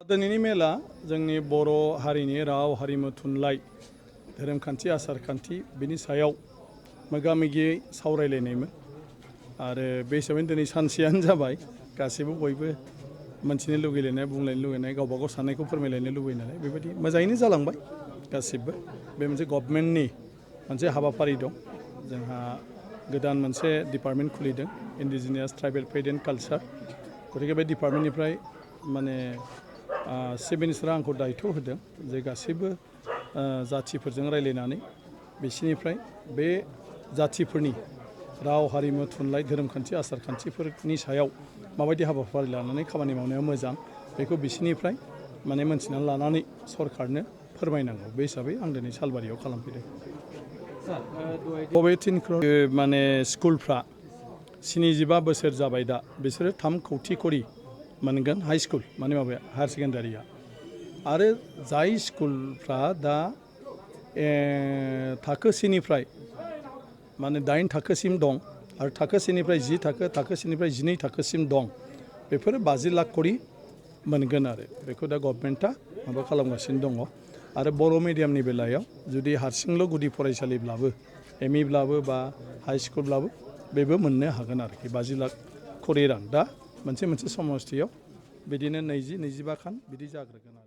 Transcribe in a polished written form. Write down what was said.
दिनैनि मेला जोंनि बर' हारिनि राव हारिमु थुनलाइ धोरोमखान्थि आसारखान्थि बिनि सायाव मोगा-मोगियै सावरायलायनायमोन आरो बे हिसाबै दिनै सानसेयानो जाबाय गासैबो बयबो मोनथिनो लुगैलायनाय बुंलायनो लुगैनाय गावबा गाव साननायखौ फोरमायलायनो लुगैयो नालाय बेबायदि मोजाङैनो जालांबाय गासिबो बे मोनसे गभर्नमेन्टनि मोनसे हाबाफारि दं जोंहा गोदान मोनसे डिपार्टमेन्ट खुलिदों इन्डिजिनियास ट्राइबेल फेथ एन्ड कालचार गतिके बे डिपार्टमेन्टनिफ्राय माने चिफ मिनिस्टारा आंखौ दायित्व होदों जे गासैबो जाथिफोरजों रायज्लायनानै बिसोरनिफ्राय बे जाथिफोरनि राव हारिमु थुनलाइ धोरोमखान्थि आसारखान्थिफोरनि सायाव माबायदि हाबाफारि लानानै खामानि मावनाया मोजां बेखौ बिसोरनिफ्राय माने मोनथिनानै लानानै सरकारनो फोरमायनांगौ बे हिसाबै आं दिनै सालबारियाव खालामफैदों। माने स्कुलफ्रा 75 बोसोर जाबाय दा बिसोरो 3 कौटि करि मोनगोन हाई स्कुल माने माबाया हायार सेकेन्डारिया आरो जाय स्कुलफ्रा दा थाखो सेनिफ्राय माने 8 थाखोसिम दं आरो थाखो सेनिफ्राय 10 थाखो थाखो सेनिफ्राय 12 थाखोसिम दं बेफोरो 50 लाख करि मोनगोन आरो बेखौ दा गभर्नमेन्टआ माबा खालामगासिनो दङ आरो बर' मिडियामनि बेलायाव जुदि हारसिंल' गुदि फरायसालिब्लाबो एमइब्लाबो बा हाई स्कुलब्लाबो बेबो मोननो हागोन आरोखि 50 लाख करि रां दा मोनसे समस्थियाव बिदिनो 20-25 खान बिदि जाग्रोगोन आरो